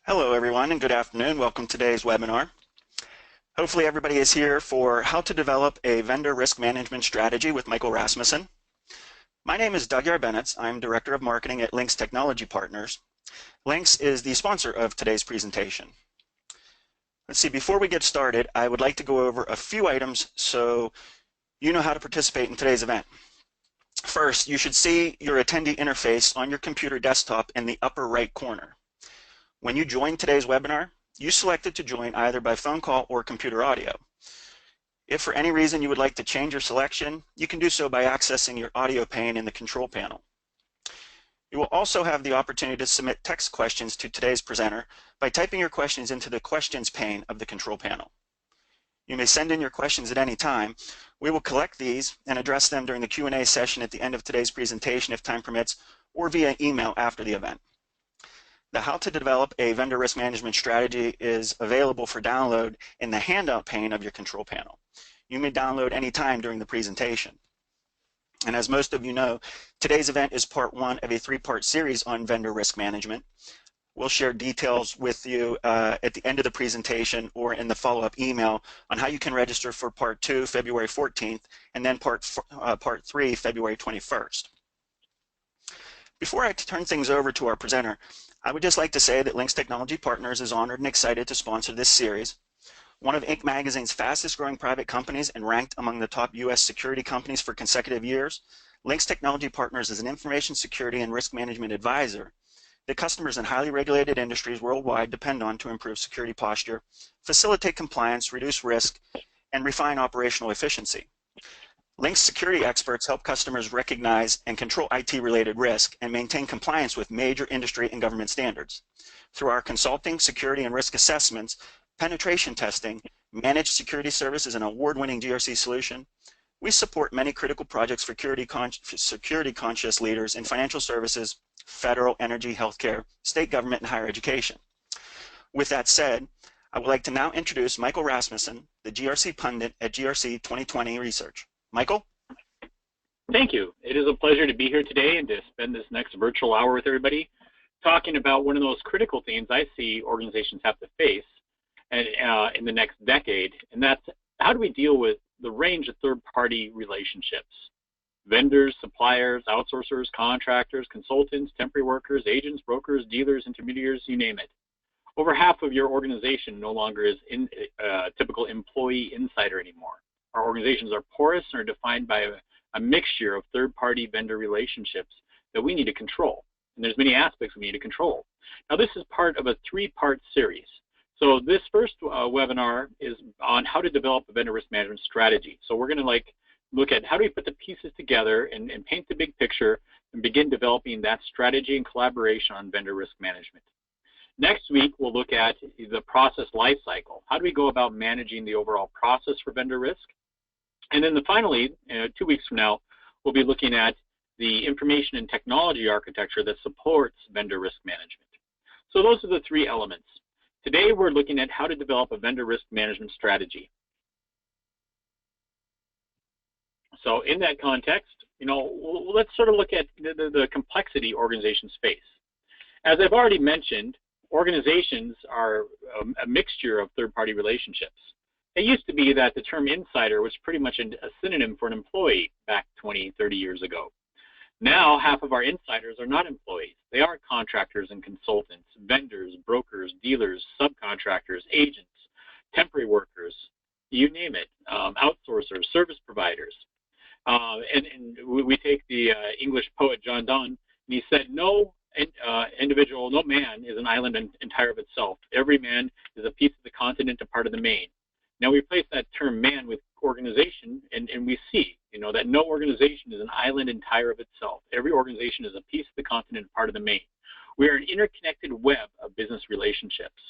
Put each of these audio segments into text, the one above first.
Hello everyone and good afternoon. Welcome to today's webinar. Hopefully everybody is here for how to develop a vendor risk management strategy with Michael Rasmussen. My name is Doug Yarbenitz. I'm Director of Marketing at Lynx Technology Partners. Lynx is the sponsor of today's presentation. Let's see, before we get started, I would like to go over a few items so you know how to participate in today's event. First, you should see your attendee interface on your computer desktop in the upper right corner. When you join today's webinar, you selected to join either by phone call or computer audio. If for any reason you would like to change your selection, you can do so by accessing your audio pane in the control panel. You will also have the opportunity to submit text questions to today's presenter by typing your questions into the questions pane of the control panel. You may send in your questions at any time. We will collect these and address them during the Q&A session at the end of today's presentation if time permits, or via email after the event. The How to Develop a Vendor Risk Management Strategy is available for download in the handout pane of your control panel. You may download anytime during the presentation. And as most of you know, today's event is part one of a three-part series on vendor risk management. We'll share details with you at the end of the presentation or in the follow-up email on how you can register for part two, February 14th, and then part three, February 21st. Before I turn things over to our presenter, I would just like to say that Lynx Technology Partners is honored and excited to sponsor this series. One of Inc. magazine's fastest growing private companies and ranked among the top U.S. security companies for consecutive years, Lynx Technology Partners is an information security and risk management advisor that customers in highly regulated industries worldwide depend on to improve security posture, facilitate compliance, reduce risk, and refine operational efficiency. Lynx security experts help customers recognize and control IT-related risk and maintain compliance with major industry and government standards. Through our consulting, security, and risk assessments, penetration testing, managed security services, and award-winning GRC solution, we support many critical projects for security-conscious leaders in financial services, federal, energy, healthcare, state government, and higher education. With that said, I would like to now introduce Michael Rasmussen, the GRC pundit at GRC 2020 Research. Michael? Thank you. It is a pleasure to be here today and to spend this next virtual hour with everybody talking about one of those critical themes I see organizations have to face in the next decade, and that's how do we deal with the range of third-party relationships? Vendors, suppliers, outsourcers, contractors, consultants, temporary workers, agents, brokers, dealers, intermediaries, you name it. Over half of your organization no longer is typical employee insider anymore. Our organizations are porous and are defined by a mixture of third-party vendor relationships that we need to control. And there's many aspects we need to control. Now, this is part of a three-part series. So this first webinar is on how to develop a vendor risk management strategy. So we're going to look at how do we put the pieces together and paint the big picture and begin developing that strategy and collaboration on vendor risk management. Next week, we'll look at the process lifecycle. How do we go about managing the overall process for vendor risk? And then finally, 2 weeks from now, we'll be looking at the information and technology architecture that supports vendor risk management. So those are the three elements. Today, we're looking at how to develop a vendor risk management strategy. So in that context, let's sort of look at the complexity organizations face. As I've already mentioned, organizations are a mixture of third-party relationships. It used to be that the term insider was pretty much a synonym for an employee back 20, 30 years ago. Now, half of our insiders are not employees. They are contractors and consultants, vendors, brokers, dealers, subcontractors, agents, temporary workers, you name it, outsourcers, service providers. And we take the English poet John Donne, and he said, no individual, no man is an island entire of itself. Every man is a piece of the continent, a part of the main. Now we replace that term man with organization, and we see, that no organization is an island entire of itself. Every organization is a piece of the continent, part of the main. We are an interconnected web of business relationships,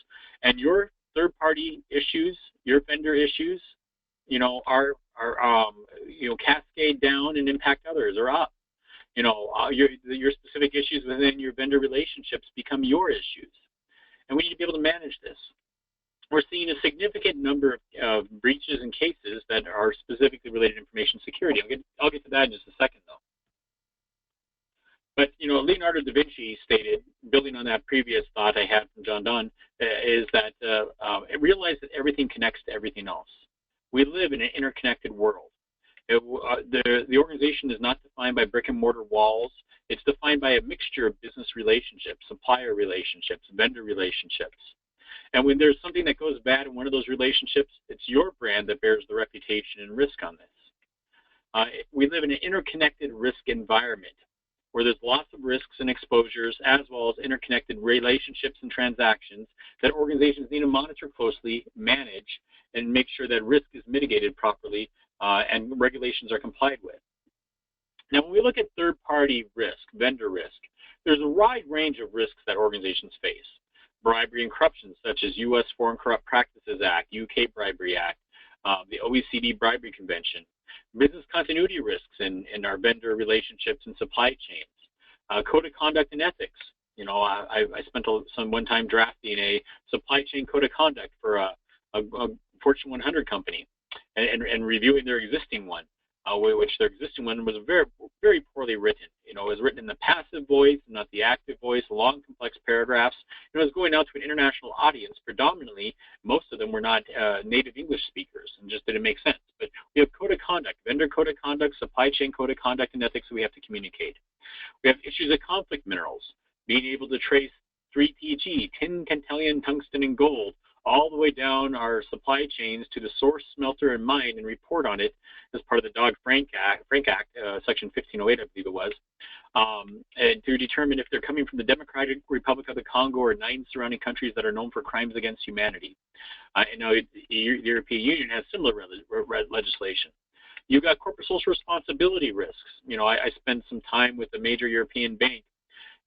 and your third-party issues, your vendor issues, are cascade down and impact others or up. Your specific issues within your vendor relationships become your issues, and we need to be able to manage this. We're seeing a significant number of breaches and cases that are specifically related to information security. I'll get to that in just a second, though. But Leonardo da Vinci stated, building on that previous thought I had from John Donne, is that realize that everything connects to everything else. We live in an interconnected world. The organization is not defined by brick and mortar walls. It's defined by a mixture of business relationships, supplier relationships, vendor relationships. And when there's something that goes bad in one of those relationships, it's your brand that bears the reputation and risk on this. We live in an interconnected risk environment where there's lots of risks and exposures, as well as interconnected relationships and transactions that organizations need to monitor closely, manage, and make sure that risk is mitigated properly and regulations are complied with. Now, when we look at third-party risk, vendor risk, there's a wide range of risks that organizations face. Bribery and corruption, such as U.S. Foreign Corrupt Practices Act, UK Bribery Act, the OECD Bribery Convention. Business continuity risks in our vendor relationships and supply chains. Code of conduct and ethics. You know, I spent some one time drafting a supply chain code of conduct for a Fortune 100 company and reviewing their existing one, which their existing one was very, very poorly written. You know, it was written in the passive voice, not the active voice, long, complex paragraphs. It was going out to an international audience. Predominantly, most of them were not native English speakers, and just didn't make sense. But we have code of conduct, vendor code of conduct, supply chain code of conduct, and ethics that we have to communicate. We have issues of conflict minerals, being able to trace 3TG, tin, tantalum, tungsten, and gold, all the way down our supply chains to the source, smelter, and mine, and report on it as part of the Dodd-Frank Act, Section 1508, I believe it was, and to determine if they're coming from the Democratic Republic of the Congo or 9 surrounding countries that are known for crimes against humanity. And now the European Union has similar legislation. You've got corporate social responsibility risks. You know, I spent some time with a major European bank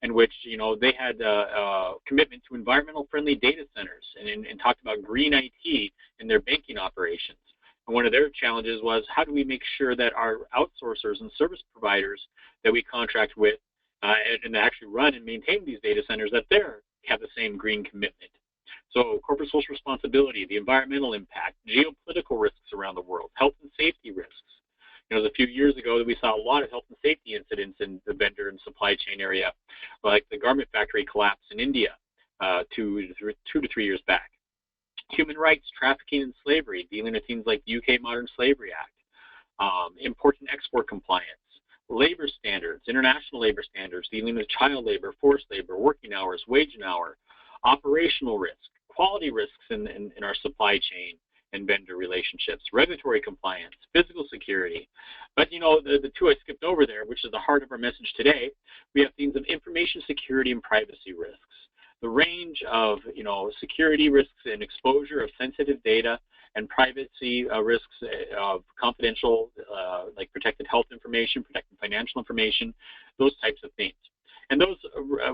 in which, you know, they had a commitment to environmental friendly data centers and talked about green IT in their banking operations. And one of their challenges was, how do we make sure that our outsourcers and service providers that we contract with and actually run and maintain these data centers, that they have the same green commitment. So corporate social responsibility, the environmental impact, geopolitical risks around the world, health and safety risks. You know, it was a few years ago that we saw a lot of health and safety incidents in the vendor and supply chain area, like the garment factory collapse in India 2 to 3 years back. Human rights, trafficking, and slavery, dealing with things like the UK Modern Slavery Act, import and export compliance, labor standards, international labor standards, dealing with child labor, forced labor, working hours, wage and hour, operational risk, quality risks in our supply chain and vendor relationships, regulatory compliance, physical security. But, you know, the two I skipped over there, which is the heart of our message today, we have things of information security and privacy risks. The range of, you know, security risks and exposure of sensitive data and privacy risks of confidential, like protected health information, protected financial information, those types of things. And those,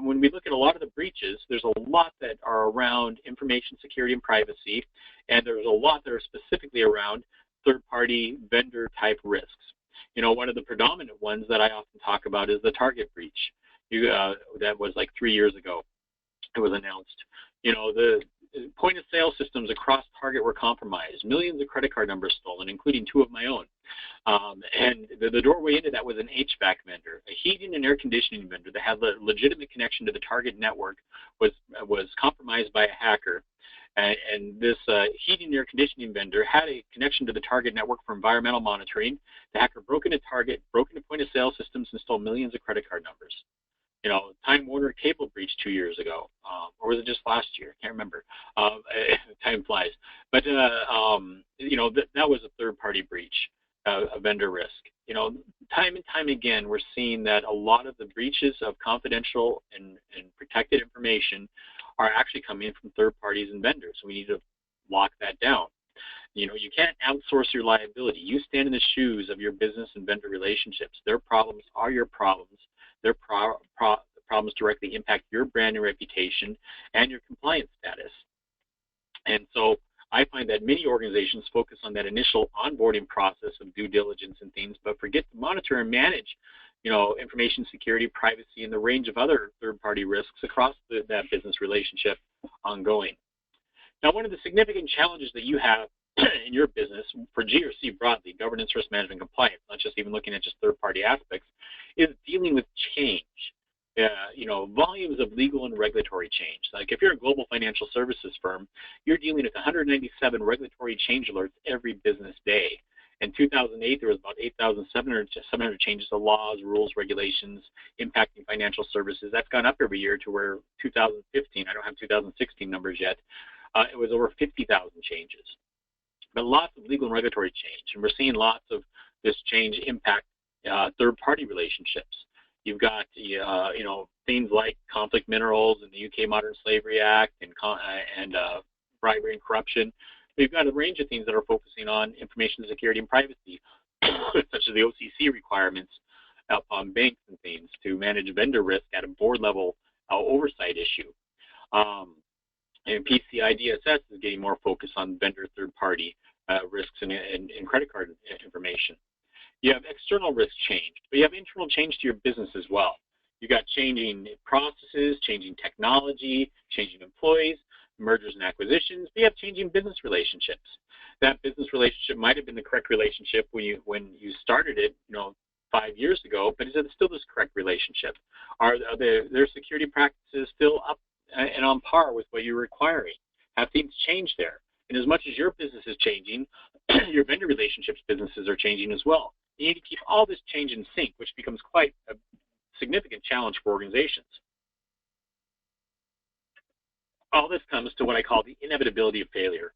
when we look at a lot of the breaches, there's a lot that are around information security and privacy, and there's a lot that are specifically around third-party vendor-type risks. You know, one of the predominant ones that I often talk about is the Target breach. That was like 3 years ago. It was announced. You know, the point-of-sale systems across Target were compromised. Millions of credit card numbers stolen, including 2 of my own. And the doorway into that was an HVAC vendor, a heating and air conditioning vendor that had a legitimate connection to the Target network, was compromised by a hacker. And this heating and air conditioning vendor had a connection to the Target network for environmental monitoring. The hacker broke into Target, broke into point-of-sale systems, and stole millions of credit card numbers. You know, Time Warner cable breach 2 years ago, or was it just last year? I can't remember. Time flies. But, you know, that was a third-party breach, a vendor risk. You know, time and time again, we're seeing that a lot of the breaches of confidential and protected information are actually coming from third parties and vendors. So we need to lock that down. You know, you can't outsource your liability. You stand in the shoes of your business and vendor relationships. Their problems are your problems. Their problems directly impact your brand and reputation and your compliance status. And so I find that many organizations focus on that initial onboarding process of due diligence and things, but forget to monitor and manage, you know, information security, privacy, and the range of other third-party risks across that business relationship ongoing. Now, one of the significant challenges that you have in your business for GRC broadly, governance, risk management, compliance, not just even looking at just third-party aspects, is dealing with change. volumes of legal and regulatory change. Like if you're a global financial services firm, you're dealing with 197 regulatory change alerts every business day. In 2008, there was about 8,700 changes to laws, rules, regulations impacting financial services. That's gone up every year to where 2015, I don't have 2016 numbers yet, it was over 50,000 changes. But lots of legal and regulatory change, and we're seeing lots of this change impact third-party relationships. You've got things like conflict minerals and the UK Modern Slavery Act and bribery and corruption. We've got a range of things that are focusing on information security and privacy, such as the OCC requirements on banks and things to manage vendor risk at a board level oversight issue. And PCI DSS is getting more focus on vendor third-party risks and credit card information. You have external risk change, but you have internal change to your business as well. You got changing processes, changing technology, changing employees, mergers and acquisitions. But you have changing business relationships. That business relationship might have been the correct relationship when you started it, 5 years ago, but is it still this correct relationship? Are their security practices still up and on par with what you're requiring? Have things changed there? And as much as your business is changing, your vendor relationships businesses are changing as well. You need to keep all this change in sync, which becomes quite a significant challenge for organizations. All this comes to what I call the inevitability of failure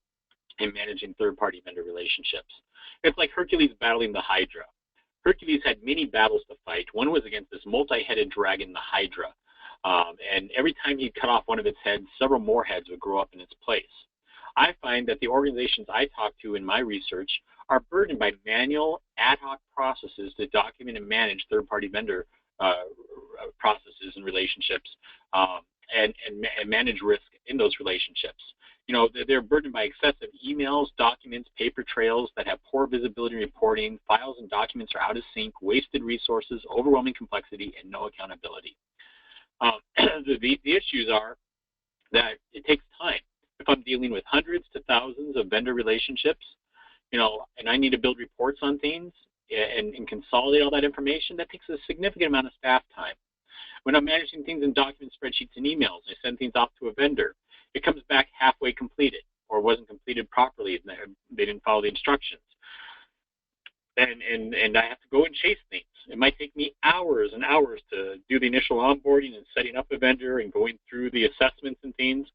in managing third-party vendor relationships. It's like Hercules battling the Hydra. Hercules had many battles to fight. One was against this multi-headed dragon, the Hydra. And every time he'd cut off one of its heads, several more heads would grow up in its place. I find that the organizations I talk to in my research are burdened by manual, ad hoc processes to document and manage third-party vendor processes and relationships and manage risk in those relationships. They're burdened by excessive emails, documents, paper trails that have poor visibility and reporting. Files and documents are out of sync, wasted resources, overwhelming complexity, and no accountability. The issues are that it takes time. If I'm dealing with hundreds to thousands of vendor relationships, and I need to build reports on things and consolidate all that information, that takes a significant amount of staff time. When I'm managing things in documents, spreadsheets, and emails, I send things off to a vendor. It comes back halfway completed or wasn't completed properly. They didn't follow the instructions. And I have to go and chase things. It might take me hours and hours to do the initial onboarding and setting up a vendor and going through the assessments and things,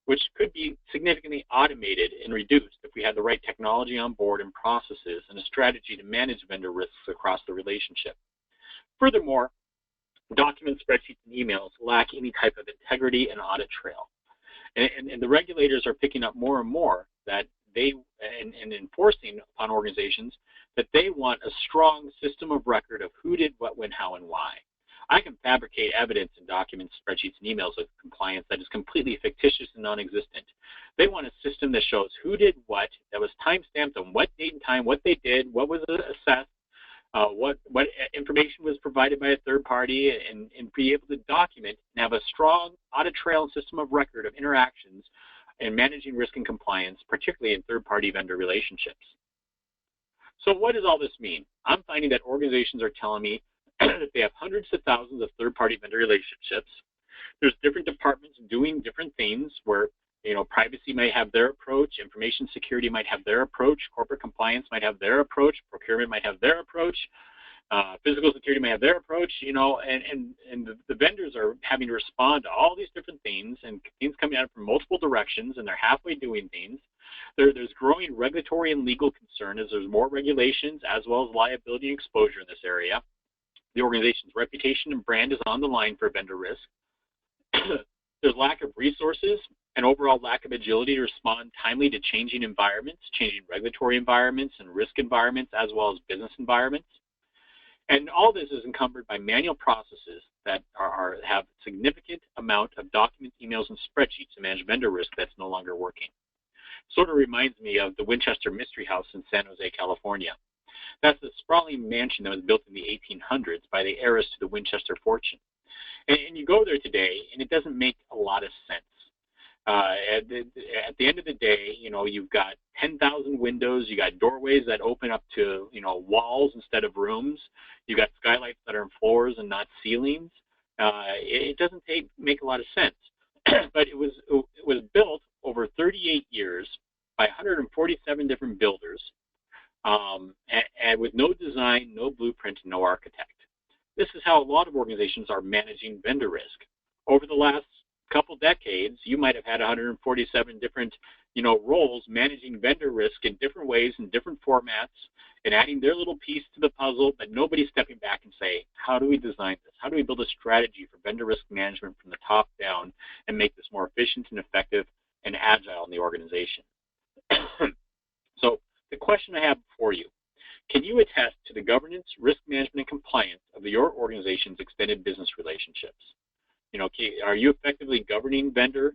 which could be significantly automated and reduced if we had the right technology on board and processes and a strategy to manage vendor risks across the relationship. Furthermore, documents, spreadsheets, and emails lack any type of integrity and audit trail. And the regulators are picking up more and more that and enforcing upon organizations that they want a strong system of record of who did what, when, how, and why. I can fabricate evidence in documents, spreadsheets, and emails of compliance that is completely fictitious and non-existent. They want a system that shows who did what, that was time-stamped on what date and time, what they did, what was assessed, what information was provided by a third party, and be able to document and have a strong audit trail and system of record of interactions in managing risk and compliance, particularly in third-party vendor relationships. So what does all this mean? I'm finding that organizations are telling me that they have hundreds of thousands of third-party vendor relationships. There's different departments doing different things where, privacy might have their approach, information security might have their approach, corporate compliance might have their approach, procurement might have their approach, physical security might have their approach, and the vendors are having to respond to all these different things and things coming out from multiple directions, and they're halfway doing things. There's growing regulatory and legal concern as there's more regulations as well as liability and exposure in this area. The organization's reputation and brand is on the line for vendor risk. There's lack of resources and overall lack of agility to respond timely to changing environments, changing regulatory environments and risk environments, as well as business environments. And all this is encumbered by manual processes that have significant amount of documents, emails, and spreadsheets to manage vendor risk that's no longer working. Sort of reminds me of the Winchester Mystery House in San Jose, California. That's a sprawling mansion that was built in the 1800s by the heiress to the Winchester fortune. And you go there today, and it doesn't make a lot of sense. At the end of the day, you've got 10,000 windows. You got doorways that open up to, walls instead of rooms. You got skylights that are in floors and not ceilings. it doesn't make a lot of sense. But it was built over 38 years by 147 different builders, and with no design, no blueprint, and no architect. This is how a lot of organizations are managing vendor risk. Over the last couple decades, you might have had 147 different, roles managing vendor risk in different ways, in different formats, and adding their little piece to the puzzle, but nobody's stepping back and say, how do we design this? How do we build a strategy for vendor risk management from the top down and make this more efficient and effective and agile in the organization? So the question I have for you, can you attest to the governance, risk management, and compliance of your organization's extended business relationships? Are you effectively governing vendors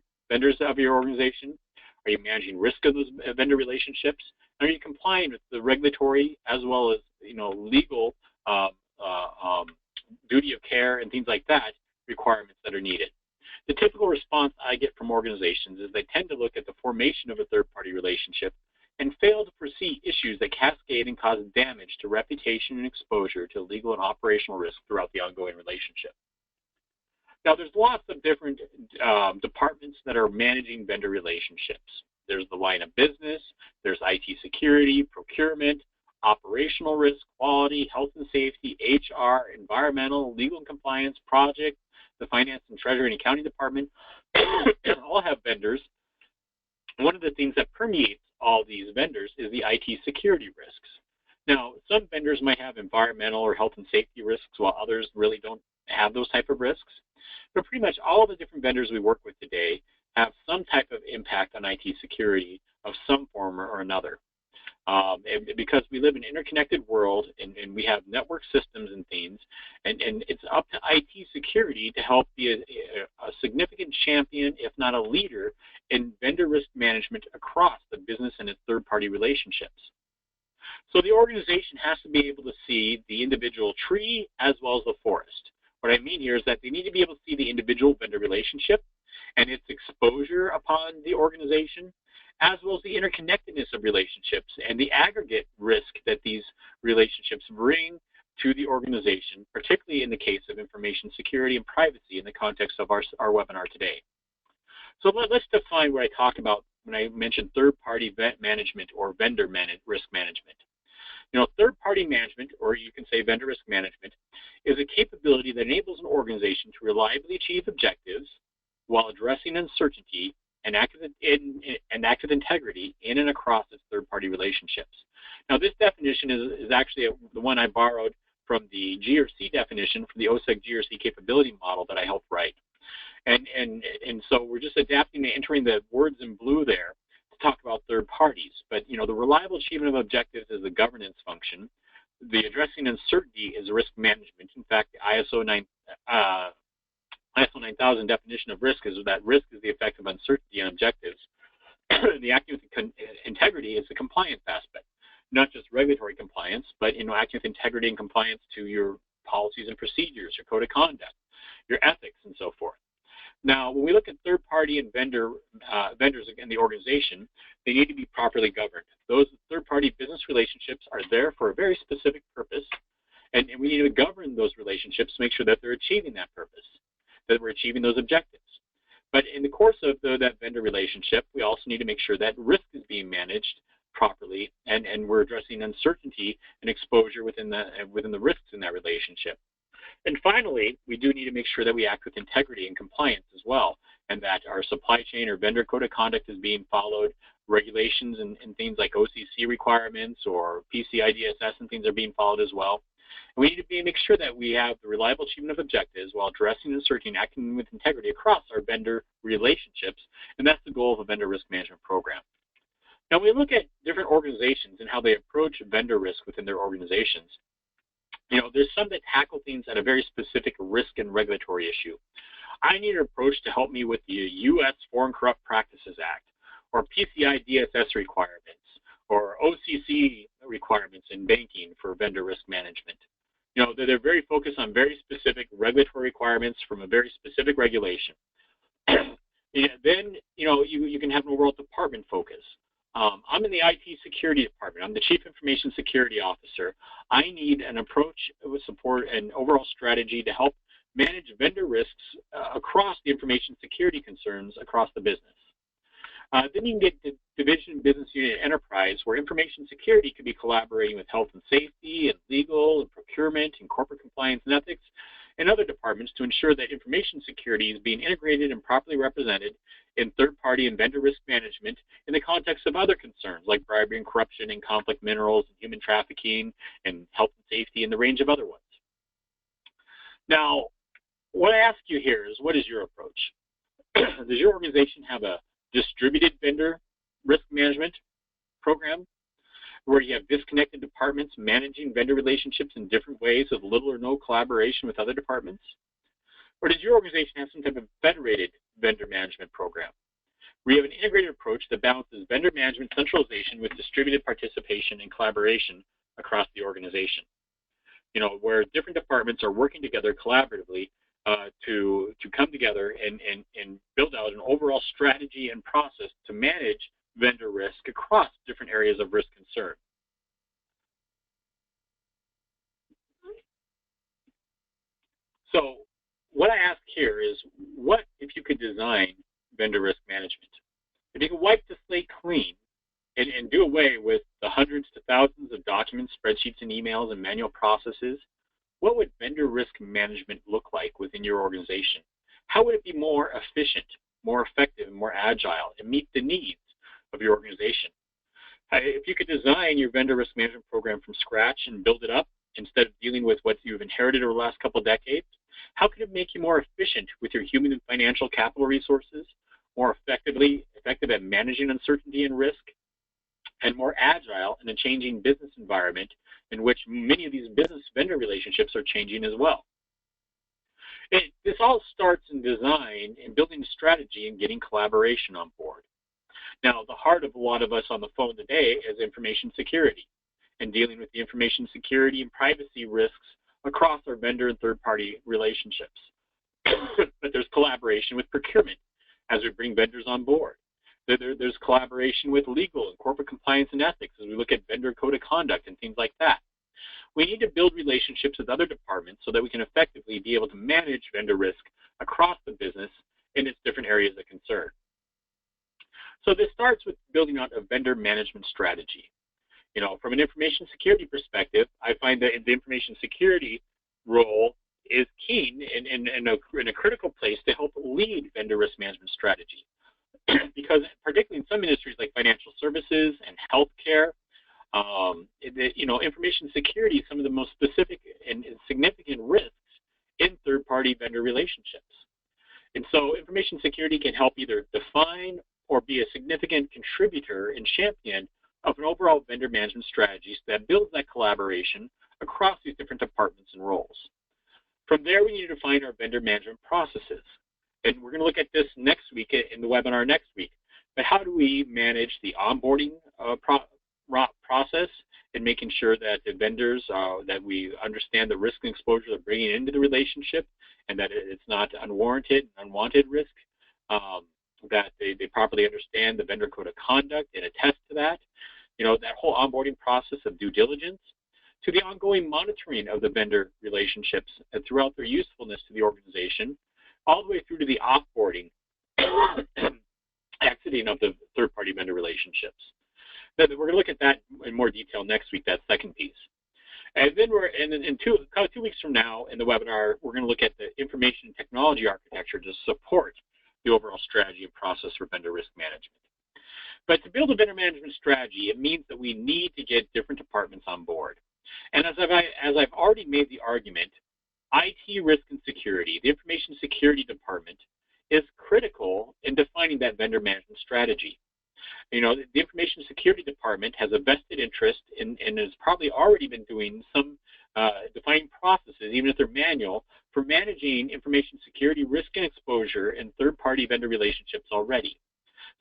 of your organization? Are you managing risk of those vendor relationships? Are you complying with the regulatory as well as legal duty of care and things like that requirements that are needed? The typical response I get from organizations is they tend to look at the formation of a third-party relationship and fail to foresee issues that cascade and cause damage to reputation and exposure to legal and operational risk throughout the ongoing relationship. Now, there's lots of different departments that are managing vendor relationships. There's the line of business, there's IT security, procurement, operational risk, quality, health and safety, HR, environmental, legal and compliance, project, the finance and treasury and accounting department, all have vendors. One of the things that permeates all these vendors is the IT security risks. Now, some vendors might have environmental or health and safety risks, while others really don't have those type of risks. But pretty much all the different vendors we work with today have some type of impact on IT security of some form or another. Because we live in an interconnected world and we have network systems and things, and it's up to IT security to help be a significant champion, if not a leader, in vendor risk management across the business and its third-party relationships. So the organization has to be able to see the individual tree as well as the forest. What I mean here is that they need to be able to see the individual vendor relationship and its exposure upon the organization, as well as the interconnectedness of relationships and the aggregate risk that these relationships bring to the organization, particularly in the case of information security and privacy in the context of our webinar today. So let's define what I talked about when I mentioned third-party management or vendor risk management. Third-party management, or you can say vendor risk management, is a capability that enables an organization to reliably achieve objectives while addressing uncertainty and act with integrity in and across its third-party relationships. Now, this definition is actually the one I borrowed from the GRC definition from the OSEC GRC capability model that I helped write. And so we're just adapting and entering the words in blue there to talk about third parties. But, the reliable achievement of objectives is the governance function. The addressing uncertainty is risk management. In fact, the ISO 9000 definition of risk is that risk is the effect of uncertainty on objectives. The acting with integrity is the compliance aspect, not just regulatory compliance, but acting with integrity and compliance to your policies and procedures, your code of conduct, your ethics, and so forth. Now, when we look at third-party and vendors in the organization, they need to be properly governed. Those third-party business relationships are there for a very specific purpose, and we need to govern those relationships to make sure that they're achieving that purpose, that we're achieving those objectives. But in the course of that vendor relationship, we also need to make sure that risk is being managed properly, and we're addressing uncertainty and exposure within the risks in that relationship. And finally, we do need to make sure that we act with integrity and compliance as well, and that our supply chain or vendor code of conduct is being followed, regulations and things like OCC requirements or PCI DSS and things are being followed as well. And we need to make sure that we have the reliable achievement of objectives while addressing and asserting acting with integrity across our vendor relationships, and that's the goal of a vendor risk management program. Now, when we look at different organizations and how they approach vendor risk within their organizations, there's some that tackle things at a very specific risk and regulatory issue. I need an approach to help me with the U.S. Foreign Corrupt Practices Act, or PCI DSS requirements, or OCC requirements in banking for vendor risk management. They're very focused on very specific regulatory requirements from a very specific regulation. Then, you can have an overall department focus. I'm in the IT security department. I'm the Chief Information Security Officer. I need an approach with support and overall strategy to help manage vendor risks across the information security concerns across the business. Then you can get to division, business unit, enterprise, where information security could be collaborating with health and safety and legal and procurement and corporate compliance and ethics and other departments to ensure that information security is being integrated and properly represented in third-party and vendor risk management in the context of other concerns like bribery and corruption and conflict minerals and human trafficking and health and safety and the range of other ones. Now, what I ask you here is, what is your approach? Does your organization have a distributed vendor risk management program where you have disconnected departments managing vendor relationships in different ways with little or no collaboration with other departments? Or does your organization have some type of federated vendor management program where you have an integrated approach that balances vendor management centralization with distributed participation and collaboration across the organization? You know, where different departments are working together collaboratively to come together and build out an overall strategy and process to manage vendor risk across different areas of risk concern. So what I ask here is, what if you could design vendor risk management? If you could wipe the slate clean and do away with the hundreds to thousands of documents, spreadsheets, and emails and manual processes, what would vendor risk management look like within your organization? How would it be more efficient, more effective, and more agile and meet the needs of your organization? If you could design your vendor risk management program from scratch and build it up instead of dealing with what you've inherited over the last couple of decades, how could it make you more efficient with your human and financial capital resources, more effective at managing uncertainty and risk, and more agile in a changing business environment in which many of these business vendor relationships are changing as well? This all starts in design and building a strategy and getting collaboration on board. Now, the heart of a lot of us on the phone today is information security and dealing with the information security and privacy risks across our vendor and third-party relationships. But there's collaboration with procurement as we bring vendors on board. There's collaboration with legal and corporate compliance and ethics as we look at vendor code of conduct and things like that. We need to build relationships with other departments so that we can effectively be able to manage vendor risk across the business in its different areas of concern. So this starts with building out a vendor management strategy. You know, from an information security perspective, I find that the information security role is keen and in a critical place to help lead vendor risk management strategy. Because particularly in some industries like financial services and healthcare, information security is some of the most specific and significant risks in third-party vendor relationships. And so information security can help either define or be a significant contributor and champion of an overall vendor management strategy that builds that collaboration across these different departments and roles. From there, we need to define our vendor management processes. And we're going to look at this next week in the webinar next week. But how do we manage the onboarding process and making sure that the vendors, that we understand the risk and exposure they're bringing into the relationship and that it's not unwarranted, unwanted risk, that they properly understand the vendor code of conduct and attest to that. You know, that whole onboarding process of due diligence to the ongoing monitoring of the vendor relationships and throughout their usefulness to the organization, all the way through to the offboarding and exiting of the third-party vendor relationships. Then we're going to look at that in more detail next week, that second piece. And then in 2 weeks from now in the webinar, we're going to look at the information and technology architecture to support the overall strategy and process for vendor risk management. But to build a vendor management strategy, it means that we need to get different departments on board. And as I've already made the argument, IT risk and security, the information security department, is critical in defining that vendor management strategy. You know, the information security department has a vested interest in, and has probably already been doing some defining processes, even if they're manual, for managing information security risk and exposure in third-party vendor relationships already.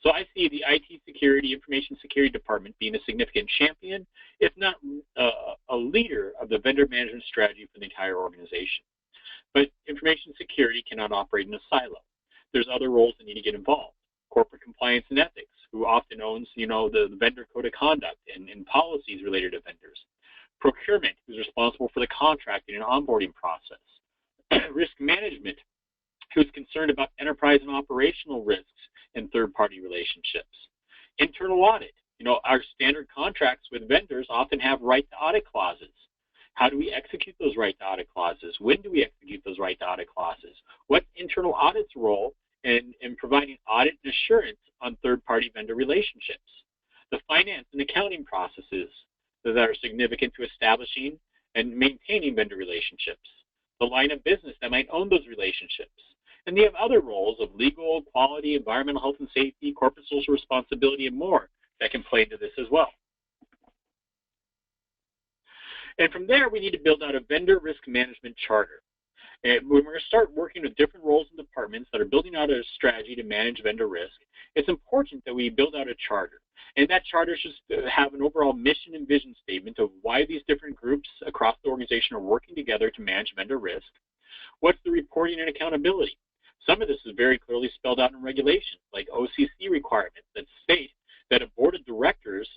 So I see the IT security, information security department being a significant champion, if not a leader of the vendor management strategy for the entire organization. But information security cannot operate in a silo. There's other roles that need to get involved. Corporate compliance and ethics, who often owns, you know, the vendor code of conduct and policies related to vendors. Procurement, who's responsible for the contracting and onboarding process. risk management, who's concerned about enterprise and operational risks in third-party relationships. Internal audit. Our standard contracts with vendors often have right to audit clauses. How do we execute those right to audit clauses? When do we execute those right to audit clauses? What's internal audit's role in providing audit and assurance on third-party vendor relationships? The finance and accounting processes that are significant to establishing and maintaining vendor relationships. The line of business that might own those relationships. And they have other roles of legal, quality, environmental health and safety, corporate social responsibility, and more that can play into this as well. And from there, we need to build out a vendor risk management charter. And when we're going to start working with different roles and departments that are building out a strategy to manage vendor risk, it's important that we build out a charter. And that charter should have an overall mission and vision statement of why these different groups across the organization are working together to manage vendor risk. What's the reporting and accountability? Some of this is very clearly spelled out in regulations, like OCC requirements that state that a board of directors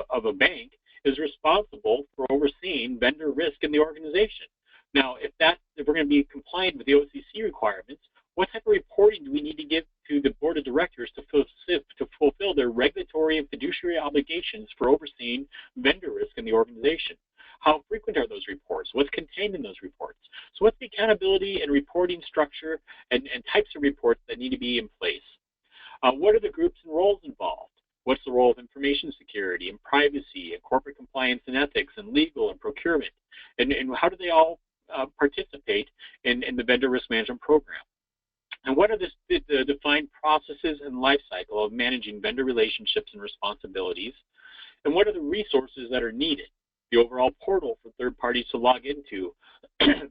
of a bank is responsible for overseeing vendor risk in the organization. Now, if we're going to be compliant with the OCC requirements, what type of reporting do we need to give to the board of directors to fulfill their regulatory and fiduciary obligations for overseeing vendor risk in the organization? How frequent are those reports? What's contained in those reports? So what's the accountability and reporting structure and types of reports that need to be in place? What are the groups and roles involved? What's the role of information security and privacy and corporate compliance and ethics and legal and procurement? And how do they all participate in the vendor risk management program? And what are the defined processes and life cycle of managing vendor relationships and responsibilities? And what are the resources that are needed? The overall portal for third parties to log into,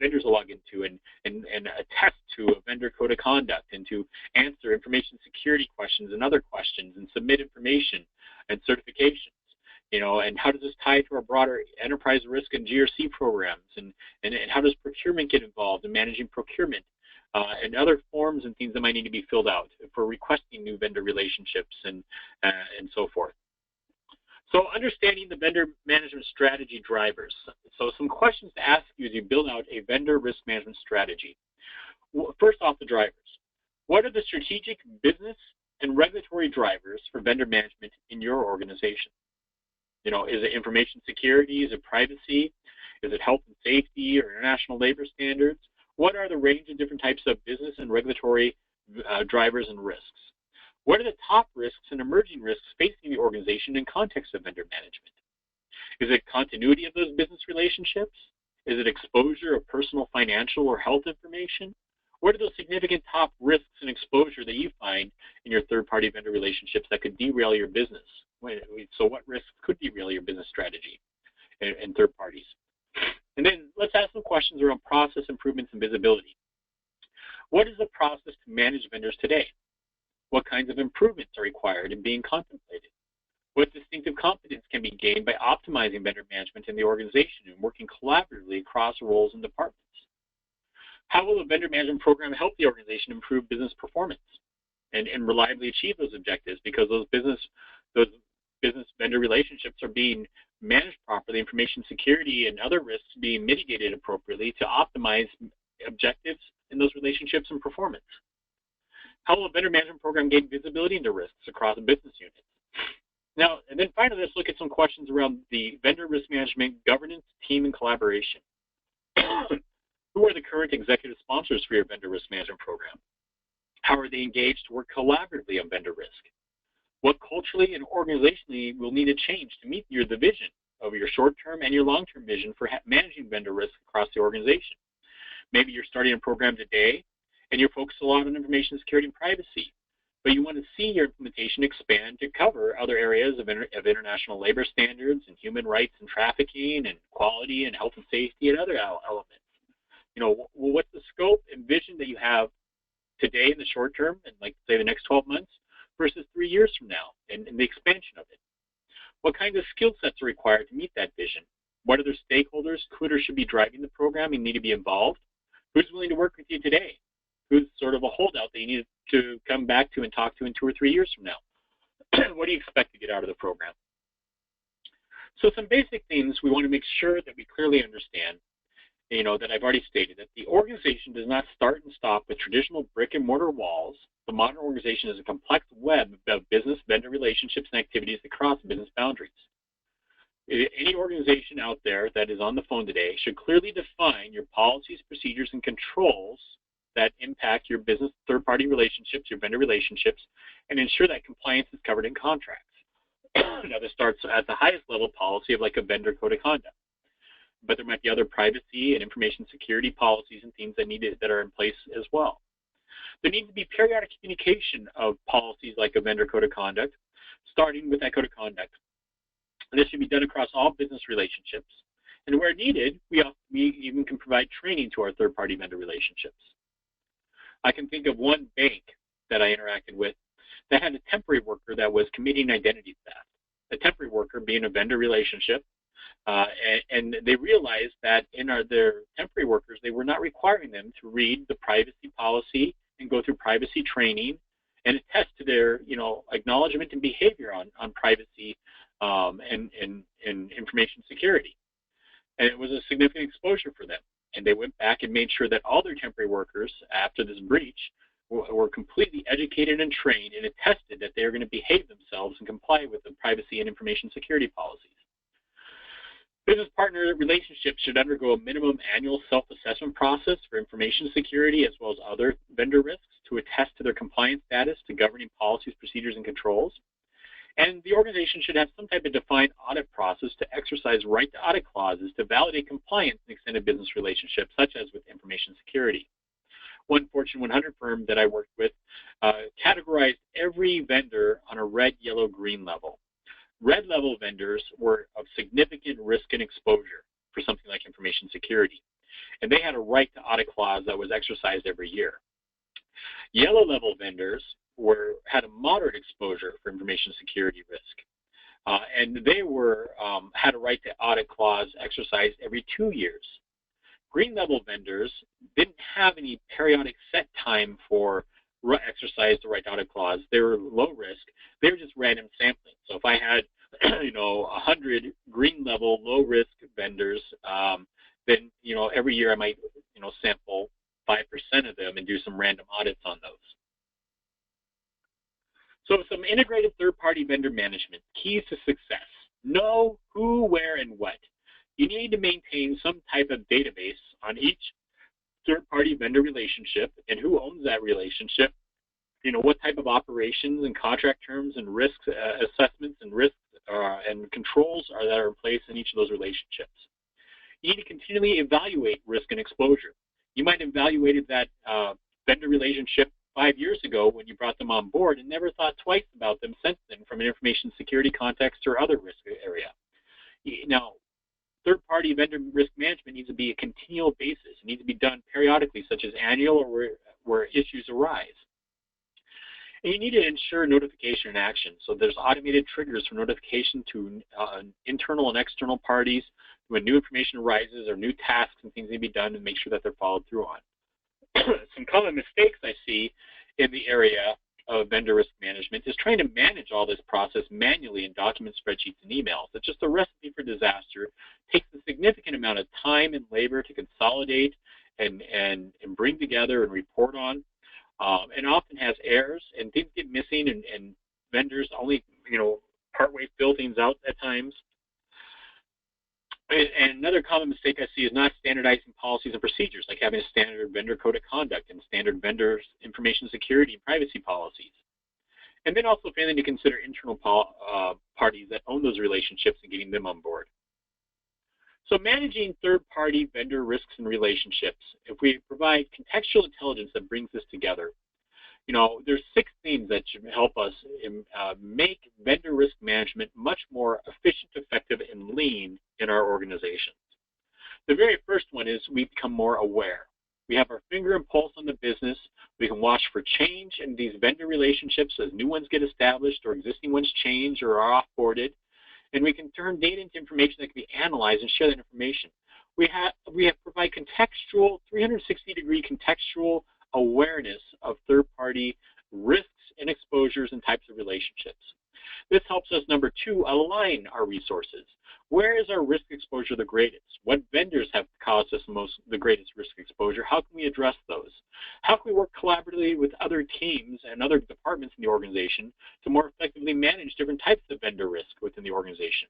vendors to log into and attest to a vendor code of conduct and to answer information security questions and other questions and submit information and certifications. And how does this tie to our broader enterprise risk and GRC programs? And how does procurement get involved in managing procurement and other forms and things that might need to be filled out for requesting new vendor relationships and so forth. So understanding the vendor management strategy drivers. So some questions to ask you as you build out a vendor risk management strategy. First off, the drivers. What are the strategic business and regulatory drivers for vendor management in your organization? Is it information security? Is it privacy? Is it health and safety or international labor standards? What are the range of different types of business and regulatory drivers and risks? What are the top risks and emerging risks facing the organization in context of vendor management? Is it continuity of those business relationships? Is it exposure of personal, financial, or health information? What are those significant top risks and exposure that you find in your third-party vendor relationships that could derail your business? So what risks could derail your business strategy and third parties? And then let's ask some questions around process improvements and visibility. What is the process to manage vendors today? What kinds of improvements are required and being contemplated? What distinctive competence can be gained by optimizing vendor management in the organization and working collaboratively across roles and departments? How will the vendor management program help the organization improve business performance and reliably achieve those objectives, because those business vendor relationships are being managed properly, information security and other risks being mitigated appropriately to optimize objectives in those relationships and performance? How will a vendor management program gain visibility into risks across business units? Now, and then finally, let's look at some questions around the vendor risk management governance, team, and collaboration. Who are the current executive sponsors for your vendor risk management program? How are they engaged to work collaboratively on vendor risk? What culturally and organizationally will need to change to meet the vision of your short-term and your long-term vision for managing vendor risk across the organization? Maybe you're starting a program today and you're focused a lot on information security and privacy, but you want to see your implementation expand to cover other areas of international labor standards and human rights and trafficking and quality and health and safety and other elements. What's the scope and vision that you have today in the short term and, like, say, the next 12 months versus 3 years from now and the expansion of it? What kinds of skill sets are required to meet that vision? What other stakeholders could or should be driving the program and need to be involved? Who's willing to work with you today? Who's sort of a holdout that you need to come back to and talk to in 2 or 3 years from now? What do you expect to get out of the program? So some basic things we want to make sure that we clearly understand that I've already stated, that the organization does not start and stop with traditional brick and mortar walls. The modern organization is a complex web of business vendor relationships and activities that cross business boundaries. Any organization out there that is on the phone today should clearly define your policies, procedures, and controls that impact your business third-party relationships, your vendor relationships, and ensure that compliance is covered in contracts. Now, this starts at the highest level policy of like a vendor code of conduct. But there might be other privacy and information security policies and things that are in place as well. There needs to be periodic communication of policies like a vendor code of conduct, starting with that code of conduct. And this should be done across all business relationships. And where needed, we even can provide training to our third-party vendor relationships. I can think of one bank that I interacted with that had a temporary worker that was committing identity theft. A temporary worker being a vendor relationship, and they realized that in their temporary workers, they were not requiring them to read the privacy policy and go through privacy training and attest to their, acknowledgement and behavior on privacy and information security. And it was a significant exposure for them. And they went back and made sure that all their temporary workers, after this breach, were completely educated and trained and attested that they are going to behave themselves and comply with the privacy and information security policies. Business partner relationships should undergo a minimum annual self-assessment process for information security as well as other vendor risks to attest to their compliance status to governing policies, procedures, and controls. And the organization should have some type of defined audit process to exercise right to audit clauses to validate compliance in extended business relationships, such as with information security. One Fortune 100 firm that I worked with categorized every vendor on a red, yellow, green level. Red level vendors were of significant risk and exposure for something like information security. And they had a right to audit clause that was exercised every year. Yellow level vendors had a moderate exposure for information security risk. And they had a right to audit clause exercised every 2 years. Green level vendors didn't have any periodic set time for exercise the right to audit clause. They were low risk. They were just random sampling. So if I had 100 green level low risk vendors, then every year I might sample 5% of them and do some random audits on those. So some integrated third-party vendor management, keys to success. Know who, where, and what. You need to maintain some type of database on each third-party vendor relationship and who owns that relationship, what type of operations and contract terms and risk assessments and risks and controls that are in place in each of those relationships. You need to continually evaluate risk and exposure. You might have evaluated that vendor relationship 5 years ago when you brought them on board and never thought twice about them since then from an information security context or other risk area. Now, third-party vendor risk management needs to be a continual basis. It needs to be done periodically, such as annual or where issues arise. And you need to ensure notification and action. So there's automated triggers for notification to internal and external parties when new information arises or new tasks and things need to be done and make sure that they're followed through on. Some common mistakes I see in the area of vendor risk management is trying to manage all this process manually in document spreadsheets and emails. It's just a recipe for disaster. It takes a significant amount of time and labor to consolidate and bring together and report on, and often has errors and things get missing and vendors only partway fill things out at times. And another common mistake I see is not standardizing policies and procedures, like having a standard vendor code of conduct and standard vendor information security and privacy policies. And then also failing to consider internal parties that own those relationships and getting them on board. So managing third-party vendor risks and relationships, if we provide contextual intelligence that brings this together, there's 6 things that should help us make vendor risk management much more efficient, effective, and lean in our organizations. The very first one is we become more aware. We have our finger and pulse on the business. We can watch for change in these vendor relationships as new ones get established or existing ones change or are off-boarded. And we can turn data into information that can be analyzed and share that information. We provide contextual, 360-degree contextual awareness of third-party risks and exposures and types of relationships. This helps us, number 2, align our resources. Where is our risk exposure the greatest? What vendors have caused us the greatest risk exposure? How can we address those? How can we work collaboratively with other teams and other departments in the organization to more effectively manage different types of vendor risk within the organization?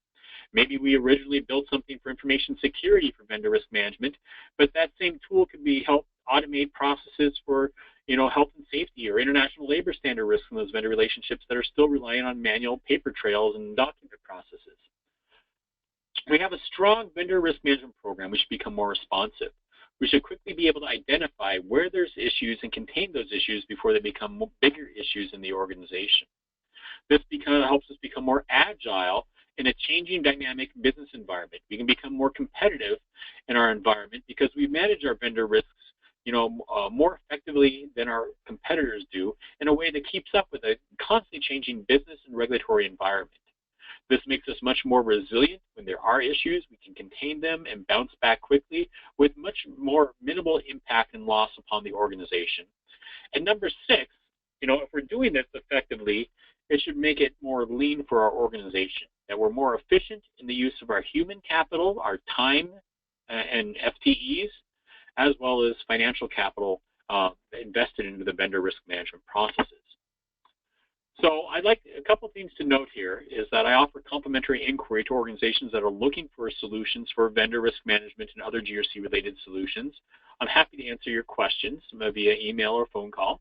Maybe we originally built something for information security for vendor risk management, but that same tool could be help automate processes for health and safety or international labor standard risks in those vendor relationships that are still relying on manual paper trails and document processes. We have a strong vendor risk management program. We should become more responsive. We should quickly be able to identify where there's issues and contain those issues before they become bigger issues in the organization. This helps us become more agile in a changing dynamic business environment. We can become more competitive in our environment because we manage our vendor risks more effectively than our competitors do in a way that keeps up with a constantly changing business and regulatory environment. This makes us much more resilient. When there are issues, we can contain them and bounce back quickly with much more minimal impact and loss upon the organization. And number 6, if we're doing this effectively, it should make it more lean for our organization, that we're more efficient in the use of our human capital, our time and FTEs, as well as financial capital invested into the vendor risk management processes. So I'd like a couple of things to note here is that I offer complimentary inquiry to organizations that are looking for solutions for vendor risk management and other GRC-related solutions. I'm happy to answer your questions via email or phone call.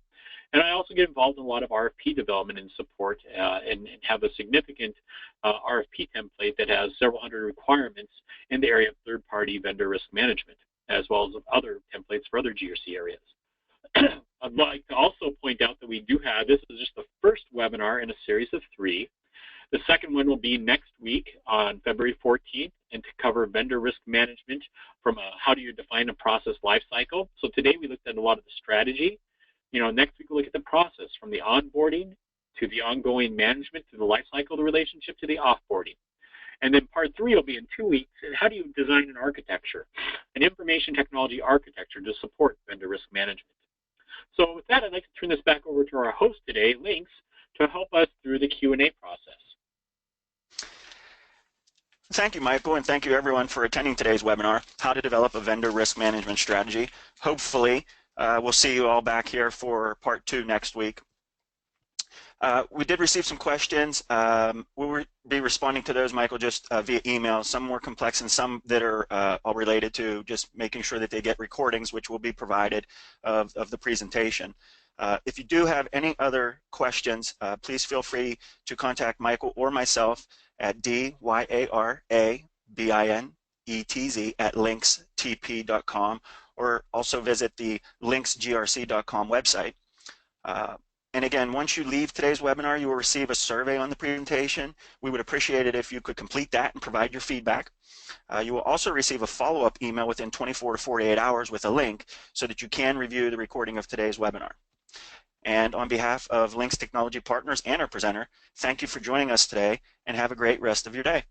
And I also get involved in a lot of RFP development and support and have a significant RFP template that has several hundred requirements in the area of third-party vendor risk management, as well as other templates for other GRC areas. I'd like to also point out that we do have, this is just the first webinar in a series of 3. The second one will be next week on February 14th, and to cover vendor risk management from how do you define a process lifecycle. So today we looked at a lot of the strategy. Next week we'll look at the process from the onboarding to the ongoing management to the lifecycle of the relationship to the offboarding. And then part 3 will be in 2 weeks. How do you design an architecture, an information technology architecture to support vendor risk management? So with that, I'd like to turn this back over to our host today, Lynx, to help us through the Q&A process. Thank you, Michael, and thank you everyone for attending today's webinar, How to Develop a Vendor Risk Management Strategy. Hopefully, we'll see you all back here for part 2 next week. We did receive some questions. We'll be responding to those, Michael, just via email, some more complex and some that are all related to just making sure that they get recordings, which will be provided of the presentation. If you do have any other questions, please feel free to contact Michael or myself at dyarbinetz@lynxtp.com, or also visit the lynxgrc.com website. And again, once you leave today's webinar, you will receive a survey on the presentation. We would appreciate it if you could complete that and provide your feedback. You will also receive a follow-up email within 24 to 48 hours with a link so that you can review the recording of today's webinar. And on behalf of Lynx Technology Partners and our presenter, thank you for joining us today and have a great rest of your day.